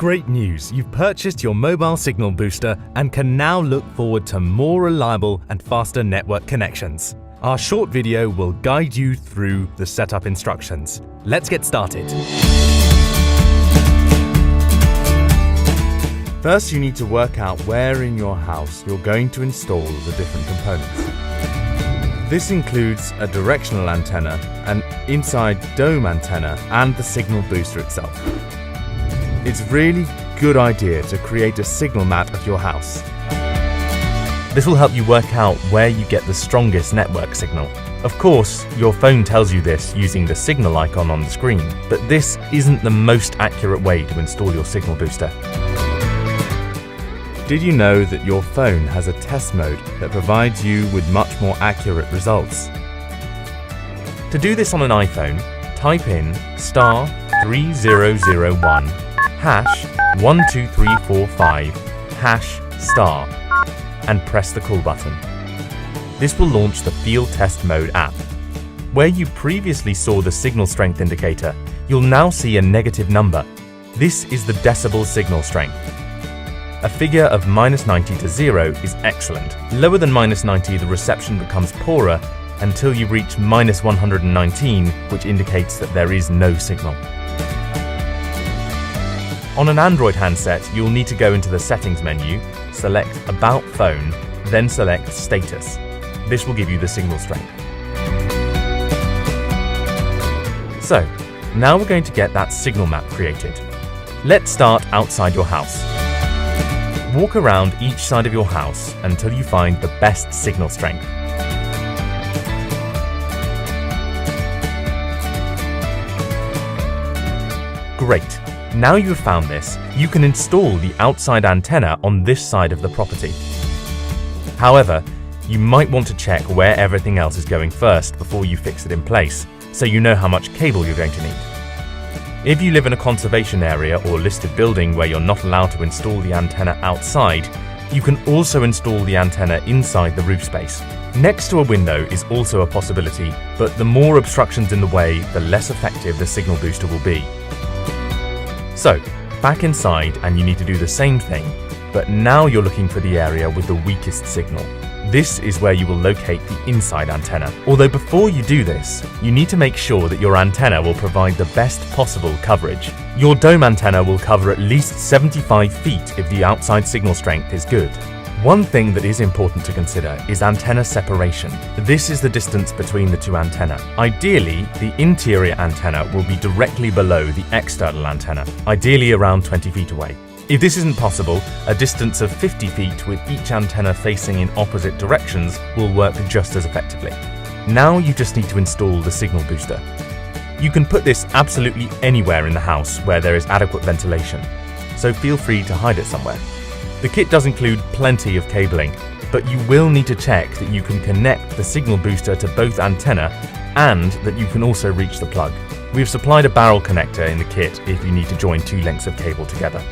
great news! You've purchased your mobile signal booster and can now look forward to more reliable and faster network connections. Our short video will guide you through the setup instructions. Let's get started. First, you need to work out where in your house you're going to install the different components. This includes a directional antenna, an inside dome antenna, and the signal booster itself. It's a really good idea to create a signal map of your house. This will help you work out where you get the strongest network signal. Of course, your phone tells you this using the signal icon on the screen, but this isn't the most accurate way to install your signal booster. Did you know that your phone has a test mode that provides you with much more accurate results? To do this on an iPhone, type in *3001 #12345 #* and press the call button. This will launch the Field Test Mode app. Where you previously saw the signal strength indicator, you'll now see a negative number. This is the decibel signal strength. A figure of -90 to 0 is excellent. Lower than -90, the reception becomes poorer until you reach -119, which indicates that there is no signal. On an Android handset, you'll need to go into the Settings menu, select About Phone, then select Status. This will give you the signal strength. So, now we're going to get that signal map created. Let's start outside your house. Walk around each side of your house until you find the best signal strength. Great! Now you've found this, you can install the outside antenna on this side of the property. However, you might want to check where everything else is going first before you fix it in place, so you know how much cable you're going to need. If you live in a conservation area or listed building where you're not allowed to install the antenna outside, you can also install the antenna inside the roof space. Next to a window is also a possibility, but the more obstructions in the way, the less effective the signal booster will be. So, back inside and you need to do the same thing, but now you're looking for the area with the weakest signal. This is where you will locate the inside antenna. Although before you do this, you need to make sure that your antenna will provide the best possible coverage. Your dome antenna will cover at least 75 feet if the outside signal strength is good. One thing that is important to consider is antenna separation. This is the distance between the two antennae. Ideally, the interior antenna will be directly below the external antenna, ideally around 20 feet away. If this isn't possible, a distance of 50 feet with each antenna facing in opposite directions will work just as effectively. Now you just need to install the signal booster. You can put this absolutely anywhere in the house where there is adequate ventilation, so feel free to hide it somewhere. The kit does include plenty of cabling, but you will need to check that you can connect the signal booster to both antenna and that you can also reach the plug. We've supplied a barrel connector in the kit if you need to join two lengths of cable together.